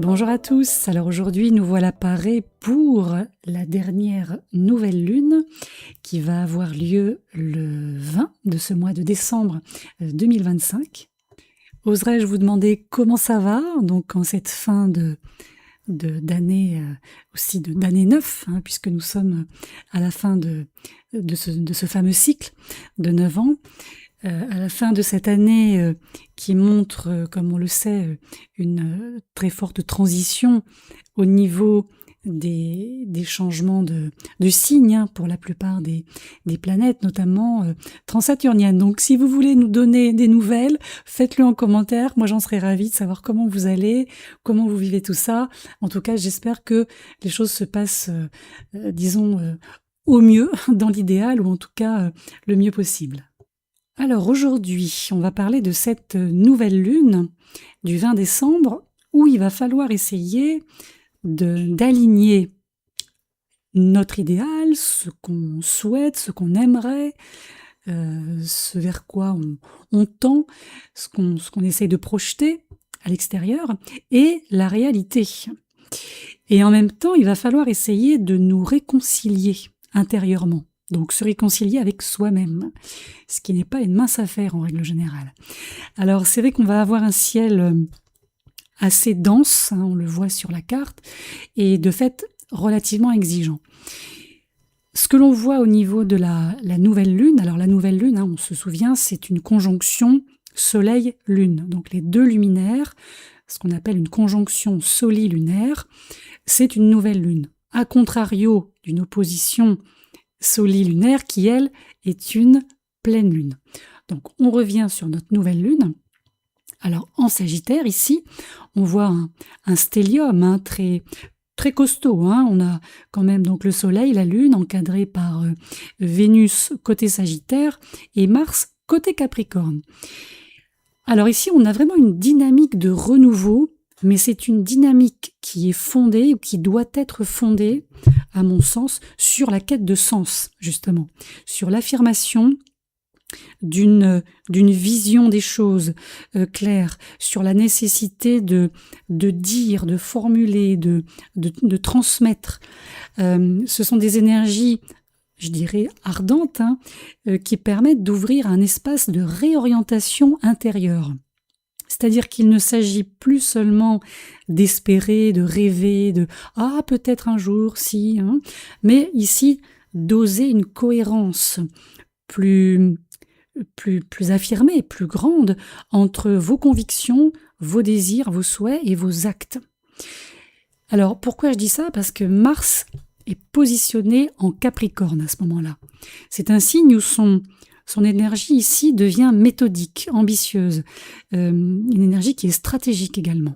Bonjour à tous, alors aujourd'hui nous voilà parés pour la dernière nouvelle lune qui va avoir lieu le 20 de ce mois de décembre 2025. Oserais-je vous demander comment ça va, donc en cette fin d'année, aussi d'année 9, puisque nous sommes à la fin de ce fameux cycle de 9 ans. À la fin de cette année qui montre, comme on le sait, une très forte transition au niveau des changements de signes pour la plupart des planètes, notamment transsaturniennes. Donc si vous voulez nous donner des nouvelles, faites-le en commentaire. Moi j'en serais ravie de savoir comment vous allez, comment vous vivez tout ça. En tout cas, j'espère que les choses se passent, disons, au mieux, dans l'idéal, ou en tout cas le mieux possible. Alors aujourd'hui, on va parler de cette nouvelle lune du 20 décembre où il va falloir essayer d'aligner notre idéal, ce qu'on souhaite, ce qu'on aimerait, ce vers quoi on tend, ce qu'on essaye de projeter à l'extérieur, et la réalité. Et en même temps, il va falloir essayer de nous réconcilier intérieurement. Donc se réconcilier avec soi-même, ce qui n'est pas une mince affaire en règle générale. Alors c'est vrai qu'on va avoir un ciel assez dense, on le voit sur la carte, et de fait relativement exigeant. Ce que l'on voit au niveau de la nouvelle lune, alors la nouvelle lune, on se souvient, c'est une conjonction soleil-lune, donc les deux luminaires, ce qu'on appelle une conjonction solilunaire, c'est une nouvelle lune. A contrario d'une opposition solilunaire qui, elle, est une pleine lune. Donc on revient sur notre nouvelle lune. Alors en Sagittaire, ici, on voit un stellium très, très costaud. On a quand même donc le Soleil, la Lune, encadré par Vénus côté Sagittaire et Mars côté Capricorne. Alors ici, on a vraiment une dynamique de renouveau, mais c'est une dynamique qui est fondée, ou qui doit être fondée, à mon sens, sur la quête de sens, justement, sur l'affirmation d'une vision des choses claire, sur la nécessité de dire, de formuler, de transmettre. Ce sont des énergies, je dirais, ardentes, qui permettent d'ouvrir un espace de réorientation intérieure. C'est-à-dire qu'il ne s'agit plus seulement d'espérer, de rêver, de « ah, peut-être un jour, si », mais ici, d'oser une cohérence plus affirmée, plus grande entre vos convictions, vos désirs, vos souhaits et vos actes. Alors, pourquoi je dis ça ? Parce que Mars est positionné en Capricorne à ce moment-là. C'est un signe où son énergie ici devient méthodique, ambitieuse, une énergie qui est stratégique également.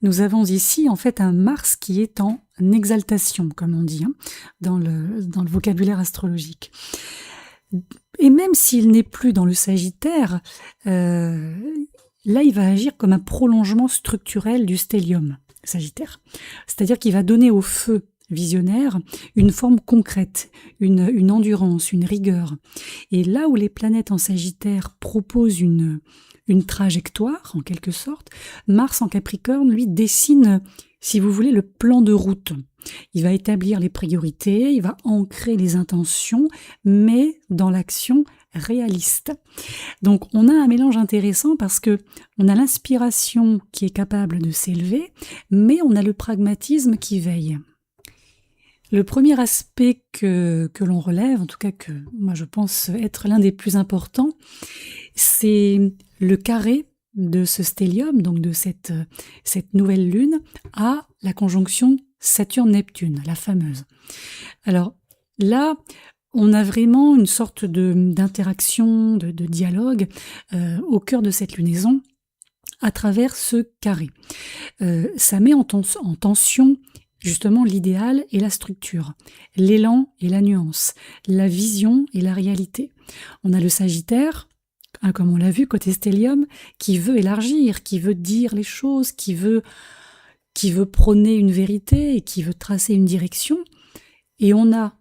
Nous avons ici en fait un Mars qui est en exaltation, comme on dit, dans le vocabulaire astrologique. Et même s'il n'est plus dans le Sagittaire, là il va agir comme un prolongement structurel du stellium Sagittaire. C'est-à-dire qu'il va donner au feu visionnaire une forme concrète, une endurance, une rigueur. Et là où les planètes en Sagittaire proposent une trajectoire, en quelque sorte, Mars en Capricorne, lui, dessine, si vous voulez, le plan de route. Il va établir les priorités, il va ancrer les intentions, mais dans l'action réaliste. Donc on a un mélange intéressant parce que on a l'inspiration qui est capable de s'élever, mais on a le pragmatisme qui veille. Le premier aspect que l'on relève, en tout cas que moi je pense être l'un des plus importants, c'est le carré de ce stellium, donc de cette nouvelle lune, à la conjonction Saturne-Neptune, la fameuse. Alors là, on a vraiment une sorte d'interaction, de dialogue au cœur de cette lunaison à travers ce carré. Ça met en tension justement l'idéal et la structure, l'élan et la nuance, la vision et la réalité. On a le Sagittaire, comme on l'a vu côté stellium, qui veut élargir, qui veut dire les choses, qui veut prôner une vérité et qui veut tracer une direction. Et on a,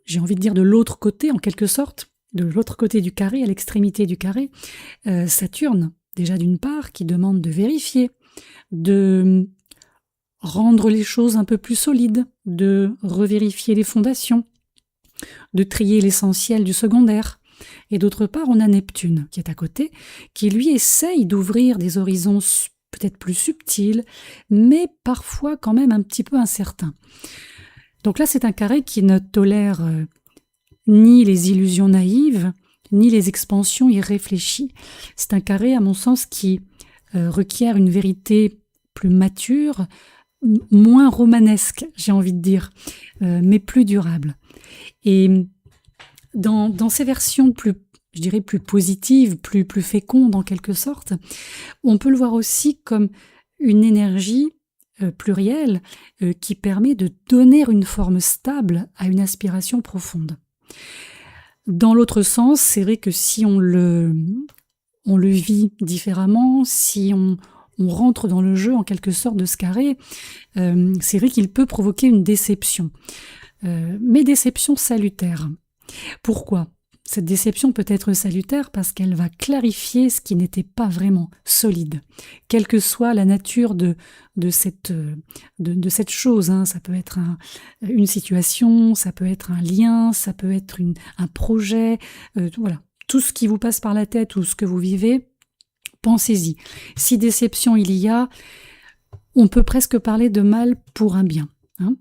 j'ai envie de dire de l'autre côté en quelque sorte, de l'autre côté du carré, à l'extrémité du carré, Saturne, déjà d'une part, qui demande de vérifier, de rendre les choses un peu plus solides, de revérifier les fondations, de trier l'essentiel du secondaire. Et d'autre part, on a Neptune qui est à côté, qui lui essaye d'ouvrir des horizons peut-être plus subtils, mais parfois quand même un petit peu incertains. Donc là, c'est un carré qui ne tolère ni les illusions naïves, ni les expansions irréfléchies. C'est un carré, à mon sens, qui requiert une vérité plus mature, moins romanesque, j'ai envie de dire, mais plus durable. Et dans ces versions plus, je dirais, plus positives, plus fécondes en quelque sorte, on peut le voir aussi comme une énergie plurielle qui permet de donner une forme stable à une aspiration profonde. Dans l'autre sens, c'est vrai que si on le vit différemment, si on rentre dans le jeu en quelque sorte de ce carré, c'est vrai qu'il peut provoquer une déception, mais déception salutaire. Pourquoi ? Cette déception peut être salutaire parce qu'elle va clarifier ce qui n'était pas vraiment solide, quelle que soit la nature de cette chose. Hein. Ça peut être une situation, ça peut être un lien, ça peut être un projet, voilà. Tout ce qui vous passe par la tête ou ce que vous vivez, pensez-y. Si déception il y a, on peut presque parler de mal pour un bien. Hein.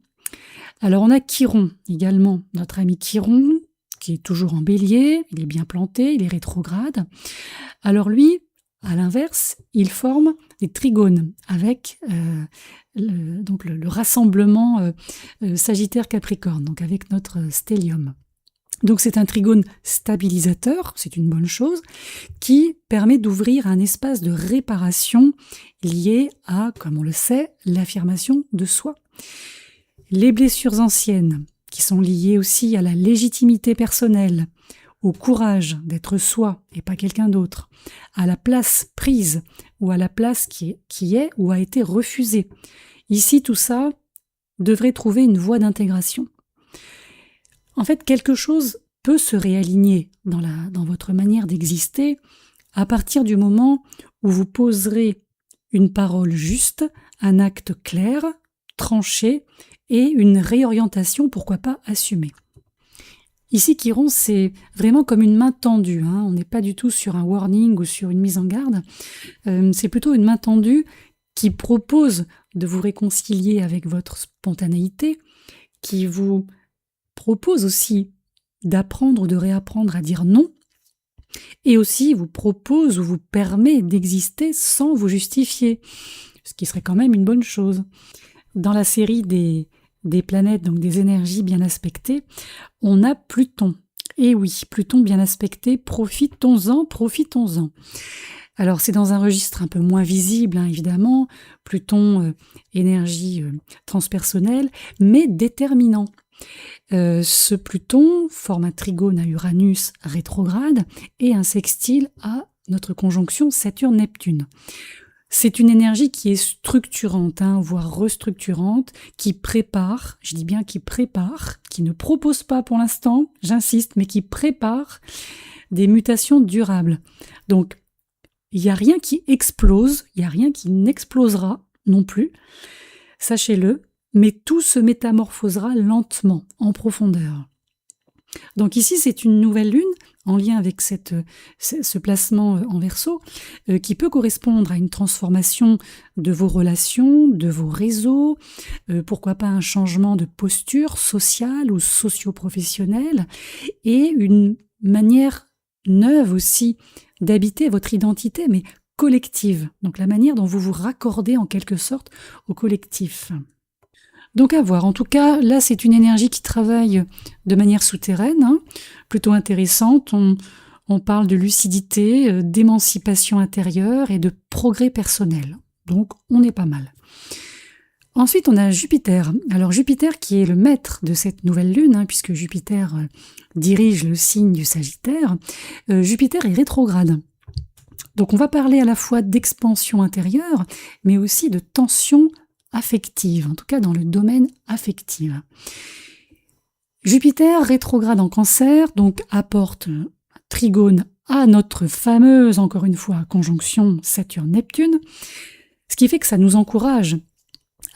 Alors on a Chiron également, notre ami Chiron, qui est toujours en bélier, il est bien planté, il est rétrograde. Alors lui, à l'inverse, il forme des trigones avec le rassemblement Sagittaire-Capricorne, donc avec notre stellium. Donc c'est un trigone stabilisateur, c'est une bonne chose, qui permet d'ouvrir un espace de réparation lié à, comme on le sait, l'affirmation de soi. Les blessures anciennes, qui sont liées aussi à la légitimité personnelle, au courage d'être soi et pas quelqu'un d'autre, à la place prise ou à la place qui est ou a été refusée. Ici, tout ça devrait trouver une voie d'intégration. En fait, quelque chose peut se réaligner dans votre manière d'exister à partir du moment où vous poserez une parole juste, un acte clair, tranché et une réorientation, pourquoi pas assumée. Ici, Chiron, c'est vraiment comme une main tendue. Hein. On n'est pas du tout sur un warning ou sur une mise en garde. C'est plutôt une main tendue qui propose de vous réconcilier avec votre spontanéité, qui vous propose aussi d'apprendre ou de réapprendre à dire non, et aussi vous propose ou vous permet d'exister sans vous justifier, ce qui serait quand même une bonne chose. Dans la série des planètes, donc des énergies bien aspectées, on a Pluton. Et oui, Pluton bien aspecté, profitons-en. Alors c'est dans un registre un peu moins visible, hein, évidemment, Pluton, énergie transpersonnelle, mais déterminant. Ce Pluton forme un trigone à Uranus rétrograde et un sextile à notre conjonction Saturne-Neptune. C'est une énergie qui est structurante, hein, voire restructurante, qui prépare, je dis bien qui prépare, qui ne propose pas pour l'instant, j'insiste, mais qui prépare des mutations durables. Donc, il n'y a rien qui explose, il n'y a rien qui n'explosera non plus, sachez-le, mais tout se métamorphosera lentement, en profondeur. Donc ici, c'est une nouvelle lune, en lien avec ce placement en Verseau, qui peut correspondre à une transformation de vos relations, de vos réseaux, pourquoi pas un changement de posture sociale ou socio-professionnelle, et une manière neuve aussi d'habiter votre identité, mais collective, donc la manière dont vous vous raccordez en quelque sorte au collectif. Donc à voir. En tout cas, là, c'est une énergie qui travaille de manière souterraine, hein, plutôt intéressante. On parle de lucidité, d'émancipation intérieure et de progrès personnel. Donc, on est pas mal. Ensuite, on a Jupiter. Alors, Jupiter qui est le maître de cette nouvelle lune, hein, puisque Jupiter dirige le signe du Sagittaire. Jupiter est rétrograde. Donc, on va parler à la fois d'expansion intérieure, mais aussi de tension affective, en tout cas dans le domaine affectif. Jupiter rétrograde en Cancer, donc apporte un trigone à notre fameuse, encore une fois, conjonction Saturne-Neptune, ce qui fait que ça nous encourage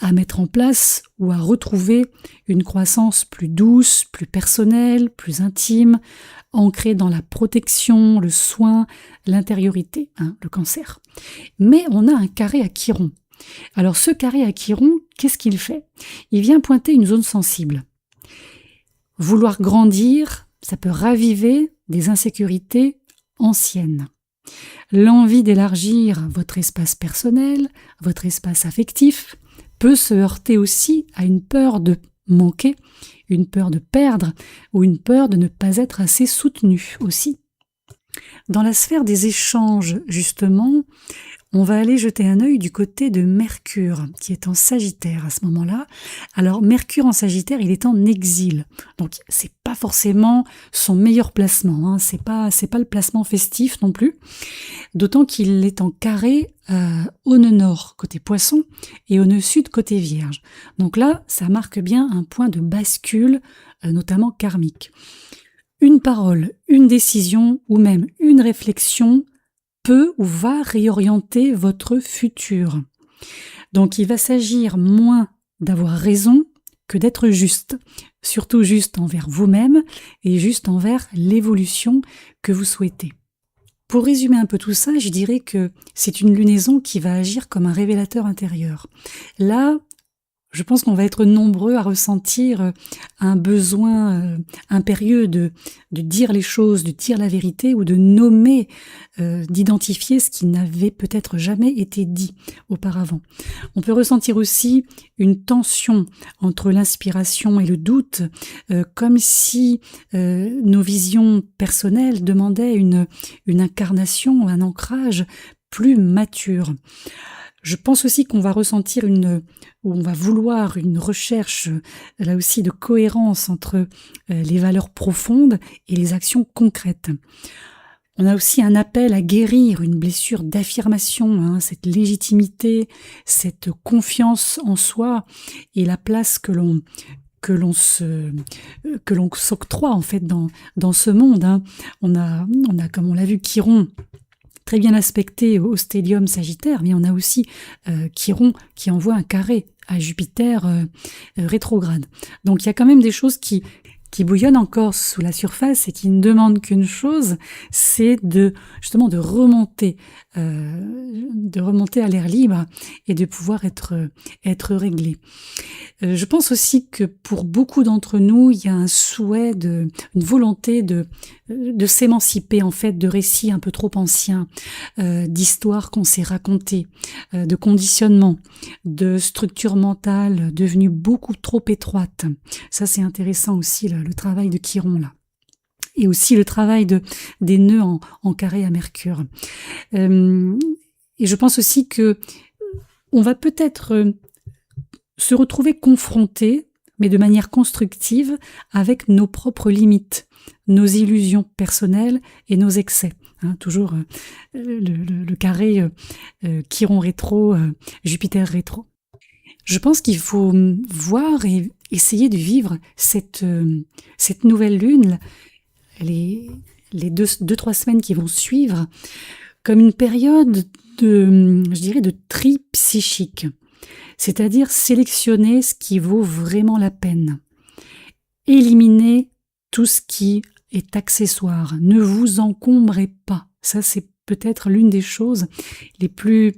à mettre en place ou à retrouver une croissance plus douce, plus personnelle, plus intime, ancrée dans la protection, le soin, l'intériorité, le cancer. Mais on a un carré à Chiron. Alors ce carré à Chiron, qu'est-ce qu'il fait? Il vient pointer une zone sensible. Vouloir grandir, ça peut raviver des insécurités anciennes. L'envie d'élargir votre espace personnel, votre espace affectif, peut se heurter aussi à une peur de manquer, une peur de perdre ou une peur de ne pas être assez soutenu aussi. Dans la sphère des échanges, justement, on va aller jeter un œil du côté de Mercure, qui est en Sagittaire à ce moment-là. Alors, Mercure en Sagittaire, il est en exil. Donc, c'est pas forcément son meilleur placement, C'est pas le placement festif non plus. D'autant qu'il est en carré au nœud nord, côté Poisson, et au nœud sud, côté Vierge. Donc là, ça marque bien un point de bascule, notamment karmique. Une parole, une décision ou même une réflexion peut ou va réorienter votre futur. Donc il va s'agir moins d'avoir raison que d'être juste, surtout juste envers vous-même et juste envers l'évolution que vous souhaitez. Pour résumer un peu tout ça, je dirais que c'est une lunaison qui va agir comme un révélateur intérieur. Là, je pense qu'on va être nombreux à ressentir un besoin impérieux de dire les choses, de dire la vérité ou de nommer, d'identifier ce qui n'avait peut-être jamais été dit auparavant. On peut ressentir aussi une tension entre l'inspiration et le doute, comme si nos visions personnelles demandaient une incarnation, un ancrage plus mature. Je pense aussi qu'on va ressentir on va vouloir une recherche, là aussi, de cohérence entre les valeurs profondes et les actions concrètes. On a aussi un appel à guérir une blessure d'affirmation, cette légitimité, cette confiance en soi et la place que l'on s'octroie en fait dans ce monde. On a, comme on l'a vu, Chiron très bien aspecté au stélium Sagittaire, mais on a aussi Chiron qui envoie un carré à Jupiter rétrograde. Donc il y a quand même des choses qui bouillonnent encore sous la surface et qui ne demandent qu'une chose, c'est justement de remonter à l'air libre et de pouvoir être réglé. Je pense aussi que pour beaucoup d'entre nous, il y a un souhait une volonté de s'émanciper en fait de récits un peu trop anciens, d'histoires qu'on s'est racontées, de conditionnements, de structures mentales devenues beaucoup trop étroites. Ça c'est intéressant aussi le travail de Chiron là. Et aussi le travail des nœuds en carré à Mercure. Et je pense aussi que on va peut-être se retrouver confronté, mais de manière constructive, avec nos propres limites, nos illusions personnelles et nos excès. Toujours le carré Chiron rétro, Jupiter rétro. Je pense qu'il faut voir et essayer de vivre cette nouvelle lune, les 2-3 semaines qui vont suivre, comme une période de tri psychique. C'est-à-dire sélectionner ce qui vaut vraiment la peine. Éliminer tout ce qui est accessoire. Ne vous encombrez pas. Ça, c'est peut-être l'une des choses les plus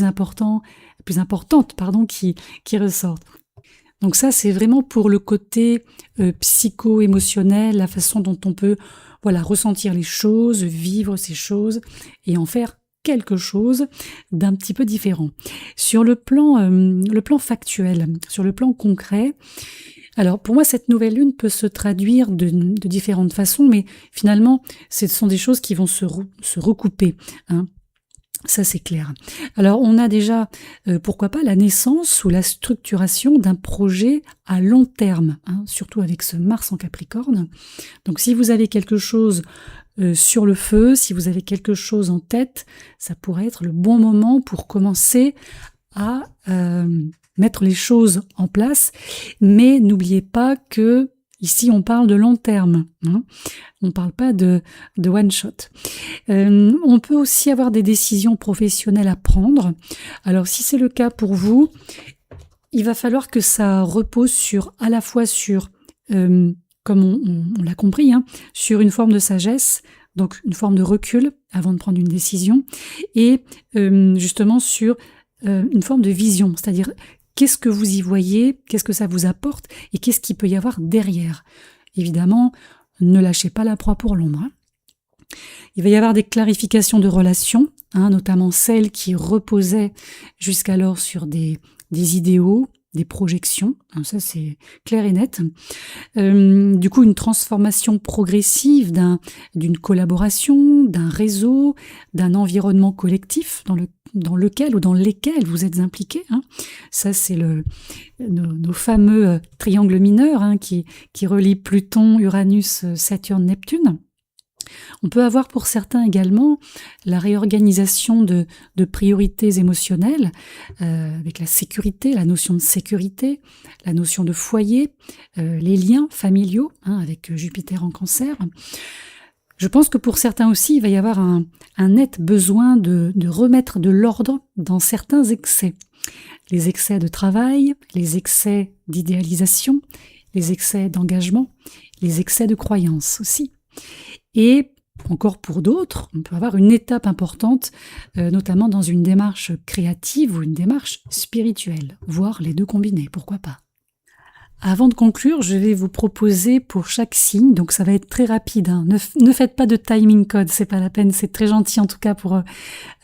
importantes, qui ressortent. Donc ça, c'est vraiment pour le côté psycho-émotionnel, la façon dont on peut ressentir les choses, vivre ces choses et en faire quelque chose d'un petit peu différent. Sur le plan factuel, sur le plan concret, alors pour moi cette nouvelle lune peut se traduire de différentes façons, mais finalement ce sont des choses qui vont se recouper. Ça c'est clair. Alors on a déjà, pourquoi pas, la naissance ou la structuration d'un projet à long terme, surtout avec ce Mars en Capricorne. Donc si vous avez quelque chose sur le feu, si vous avez quelque chose en tête, ça pourrait être le bon moment pour commencer à mettre les choses en place. Mais n'oubliez pas que ici, on parle de long terme. On ne parle pas de one shot. On peut aussi avoir des décisions professionnelles à prendre. Alors, si c'est le cas pour vous, il va falloir que ça repose à la fois sur, comme on l'a compris, sur une forme de sagesse, donc une forme de recul avant de prendre une décision, et justement sur une forme de vision, c'est-à-dire qu'est-ce que vous y voyez, qu'est-ce que ça vous apporte, et qu'est-ce qu'il peut y avoir derrière. Évidemment, ne lâchez pas la proie pour l'ombre. Il va y avoir des clarifications de relations, notamment celles qui reposaient jusqu'alors sur des idéaux, des projections, ça c'est clair et net. Du coup, une transformation progressive d'une collaboration, d'un réseau, d'un environnement collectif dans lequel ou dans lesquels vous êtes impliqués. Ça c'est nos fameux triangles mineurs qui relient Pluton, Uranus, Saturne, Neptune. On peut avoir pour certains également la réorganisation de priorités émotionnelles avec la sécurité, la notion de sécurité, la notion de foyer, les liens familiaux avec Jupiter en Cancer. Je pense que pour certains aussi, il va y avoir un net besoin de remettre de l'ordre dans certains excès. Les excès de travail, les excès d'idéalisation, les excès d'engagement, les excès de croyance aussi. Et encore pour d'autres, on peut avoir une étape importante, notamment dans une démarche créative ou une démarche spirituelle, voire les deux combinés, pourquoi pas. Avant de conclure, je vais vous proposer pour chaque signe, donc ça va être très rapide, ne faites pas de timing code, c'est pas la peine, c'est très gentil en tout cas pour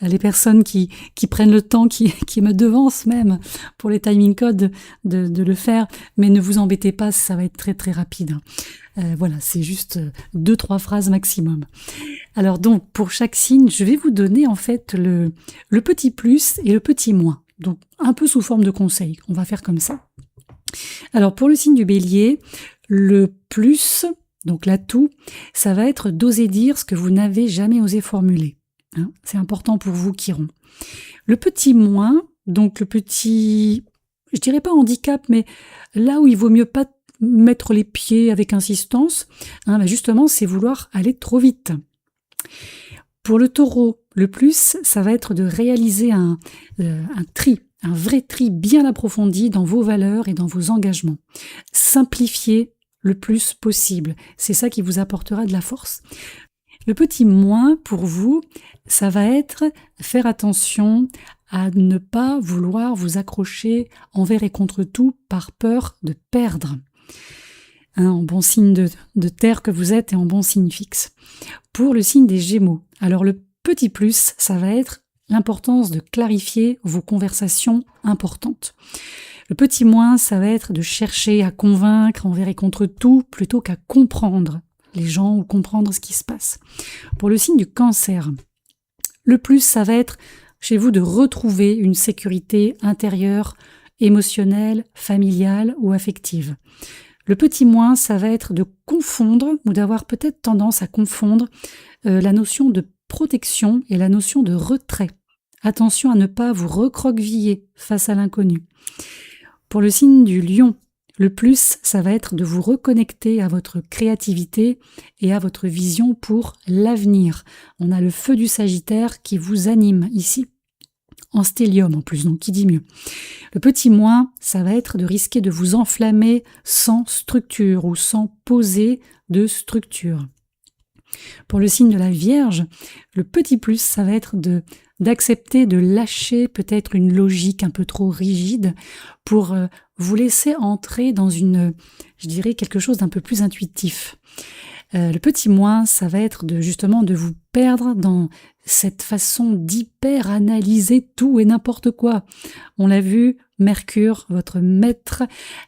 les personnes qui prennent le temps, qui me devancent même pour les timing codes de le faire, mais ne vous embêtez pas, ça va être très très rapide. Voilà, c'est juste 2-3 phrases maximum. Alors donc, pour chaque signe, je vais vous donner en fait le petit plus et le petit moins, donc un peu sous forme de conseil, on va faire comme ça. Alors pour le signe du Bélier, le plus, donc l'atout, ça va être d'oser dire ce que vous n'avez jamais osé formuler. C'est important pour vous, Chiron. Le petit moins, donc le petit, je dirais pas handicap, mais là où il vaut mieux pas mettre les pieds avec insistance, justement, c'est vouloir aller trop vite. Pour le Taureau, le plus, ça va être de réaliser un tri, un vrai tri bien approfondi dans vos valeurs et dans vos engagements. Simplifiez le plus possible. C'est ça qui vous apportera de la force. Le petit moins pour vous, ça va être faire attention à ne pas vouloir vous accrocher envers et contre tout par peur de perdre. En bon signe de terre que vous êtes et en bon signe fixe. Pour le signe des Gémeaux, alors le petit plus, ça va être l'importance de clarifier vos conversations importantes. Le petit moins, ça va être de chercher à convaincre envers et contre tout plutôt qu'à comprendre les gens ou comprendre ce qui se passe. Pour le signe du Cancer, le plus, ça va être chez vous de retrouver une sécurité intérieure, émotionnelle, familiale ou affective. Le petit moins, ça va être de confondre ou d'avoir peut-être tendance à confondre la notion de protection et la notion de retrait. Attention à ne pas vous recroqueviller face à l'inconnu. Pour le signe du Lion, le plus, ça va être de vous reconnecter à votre créativité et à votre vision pour l'avenir. On a le feu du Sagittaire qui vous anime ici. En stélium en plus, donc qui dit mieux. Le petit moins, ça va être de risquer de vous enflammer sans structure ou sans poser de structure. Pour le signe de la Vierge, le petit plus, ça va être d'accepter de lâcher peut-être une logique un peu trop rigide pour vous laisser entrer dans je dirais quelque chose d'un peu plus intuitif. Le petit moins, ça va être justement de vous perdre dans cette façon d'hyper-analyser tout et n'importe quoi. On l'a vu, Mercure, votre maître,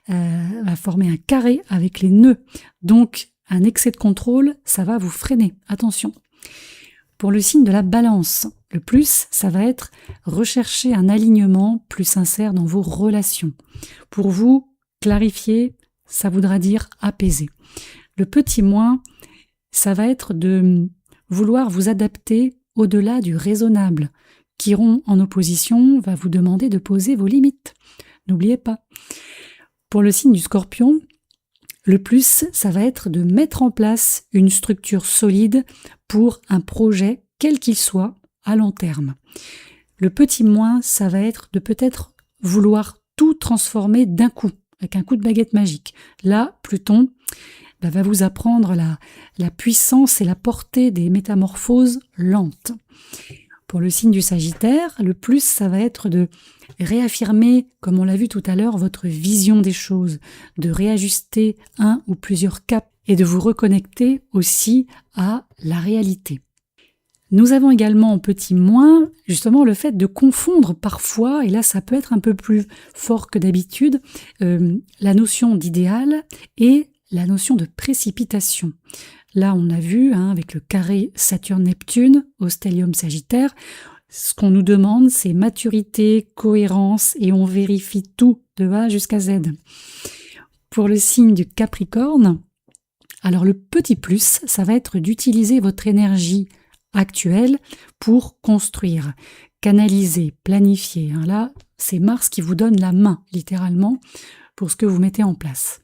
va former un carré avec les nœuds. Donc, un excès de contrôle, ça va vous freiner. Attention. Pour le signe de la Balance, le plus, ça va être rechercher un alignement plus sincère dans vos relations. Pour vous, clarifier, ça voudra dire apaiser. Le petit moins, ça va être de vouloir vous adapter au-delà du raisonnable. Chiron en opposition va vous demander de poser vos limites. N'oubliez pas. Pour le signe du Scorpion, le plus, ça va être de mettre en place une structure solide pour un projet, quel qu'il soit, à long terme. Le petit moins, ça va être de peut-être vouloir tout transformer d'un coup, avec un coup de baguette magique. Là, Pluton va vous apprendre la puissance et la portée des métamorphoses lentes. Pour le signe du Sagittaire, le plus, ça va être de réaffirmer, comme on l'a vu tout à l'heure, votre vision des choses, de réajuster un ou plusieurs caps et de vous reconnecter aussi à la réalité. Nous avons également en petit moins, justement, le fait de confondre parfois, et là ça peut être un peu plus fort que d'habitude, la notion d'idéal et la notion de précipitation. Là, on a vu, avec le carré Saturne-Neptune au stellium Sagittaire, ce qu'on nous demande, c'est maturité, cohérence, et on vérifie tout de A jusqu'à Z. Pour le signe du Capricorne, alors le petit plus, ça va être d'utiliser votre énergie actuelle pour construire, canaliser, planifier. Là, c'est Mars qui vous donne la main, littéralement, pour ce que vous mettez en place.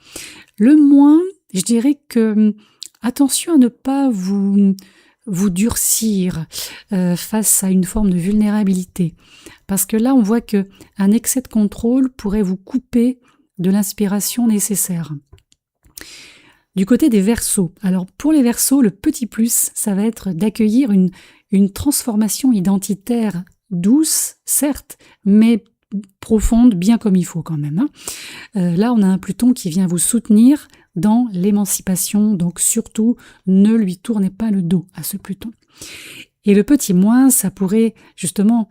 Le moins, je dirais que attention à ne pas vous durcir face à une forme de vulnérabilité. Parce que là, on voit que un excès de contrôle pourrait vous couper de l'inspiration nécessaire. Du côté des Verseaux, alors pour les Verseaux, le petit plus, ça va être d'accueillir une transformation identitaire douce, certes, mais profonde, bien comme il faut quand même. Là, on a un Pluton qui vient vous soutenir dans l'émancipation, donc surtout, ne lui tournez pas le dos à ce Pluton. Et le petit moins, ça pourrait justement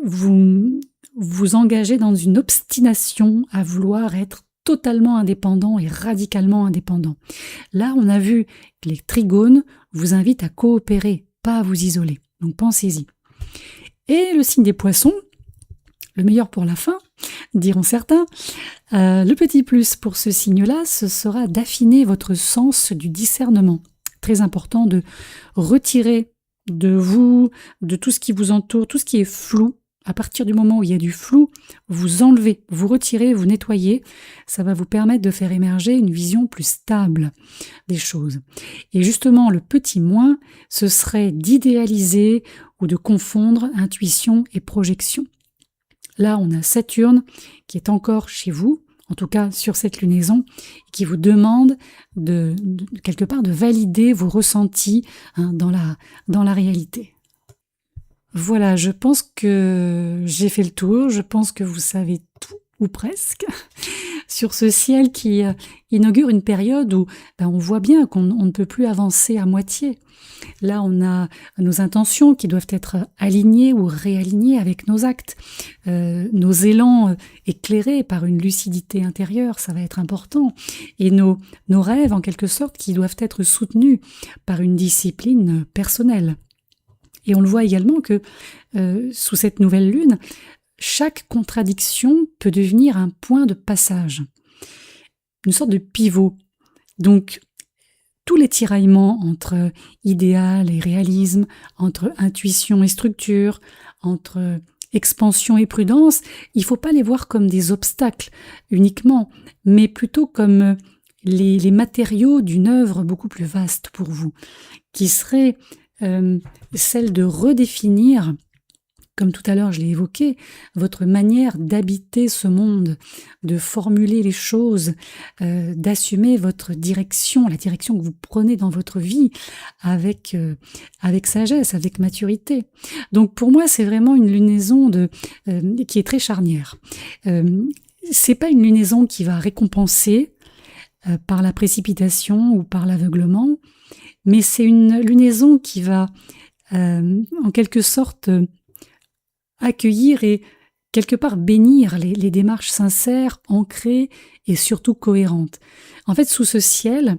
vous engager dans une obstination à vouloir être totalement indépendant et radicalement indépendant. Là, on a vu que les trigones vous invitent à coopérer, pas à vous isoler. Donc pensez-y. Et le signe des Poissons, le meilleur pour la fin, diront certains, le petit plus pour ce signe-là, ce sera d'affiner votre sens du discernement. Très important de retirer de vous, de tout ce qui vous entoure, tout ce qui est flou. À partir du moment où il y a du flou, vous enlevez, vous retirez, vous nettoyez. Ça va vous permettre de faire émerger une vision plus stable des choses. Et justement, le petit moins, ce serait d'idéaliser ou de confondre intuition et projection. Là, on a Saturne qui est encore chez vous, en tout cas sur cette lunaison, qui vous demande de quelque part de valider vos ressentis dans la réalité. Voilà, je pense que j'ai fait le tour, je pense que vous savez tout, ou presque, sur ce ciel qui inaugure une période où on voit bien qu'on ne peut plus avancer à moitié. Là, on a nos intentions qui doivent être alignées ou réalignées avec nos actes, nos élans éclairés par une lucidité intérieure, ça va être important, et nos rêves en quelque sorte qui doivent être soutenus par une discipline personnelle. Et on le voit également que sous cette nouvelle lune, chaque contradiction peut devenir un point de passage, une sorte de pivot. Donc, tous les tiraillements entre idéal et réalisme, entre intuition et structure, entre expansion et prudence, il ne faut pas les voir comme des obstacles uniquement, mais plutôt comme les matériaux d'une œuvre beaucoup plus vaste pour vous, qui serait celle de redéfinir, comme tout à l'heure je l'ai évoqué, votre manière d'habiter ce monde, de formuler les choses, d'assumer votre direction, la direction que vous prenez dans votre vie avec sagesse, avec maturité. Donc pour moi, c'est vraiment une lunaison qui est très charnière. C'est pas une lunaison qui va récompenser par la précipitation ou par l'aveuglement, mais c'est une lunaison qui va en quelque sorte accueillir et quelque part bénir les démarches sincères, ancrées et surtout cohérentes. En fait, sous ce ciel,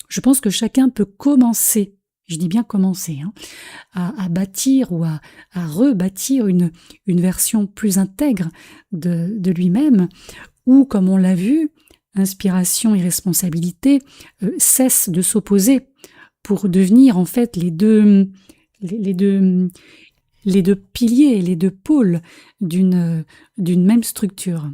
je pense que chacun peut commencer, je dis bien commencer, à bâtir ou à rebâtir une version plus intègre de lui-même, où, comme on l'a vu, inspiration et responsabilité cessent de s'opposer pour devenir en fait les deux piliers, les deux pôles d'une même structure.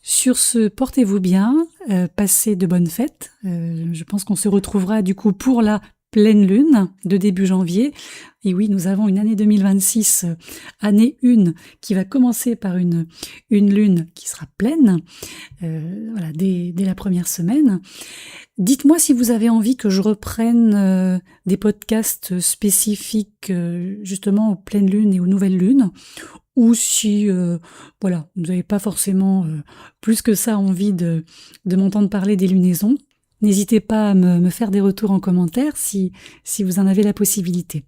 Sur ce, portez-vous bien, passez de bonnes fêtes. Je pense qu'on se retrouvera du coup pour la pleine lune de début janvier. Et oui, nous avons une année 2026, année 1, qui va commencer par une lune qui sera pleine, voilà, dès la première semaine. Dites-moi si vous avez envie que je reprenne des podcasts spécifiques justement aux pleines lunes et aux nouvelles lunes, ou si voilà, vous n'avez pas forcément plus que ça envie de m'entendre parler des lunaisons. N'hésitez pas à me faire des retours en commentaire si vous en avez la possibilité.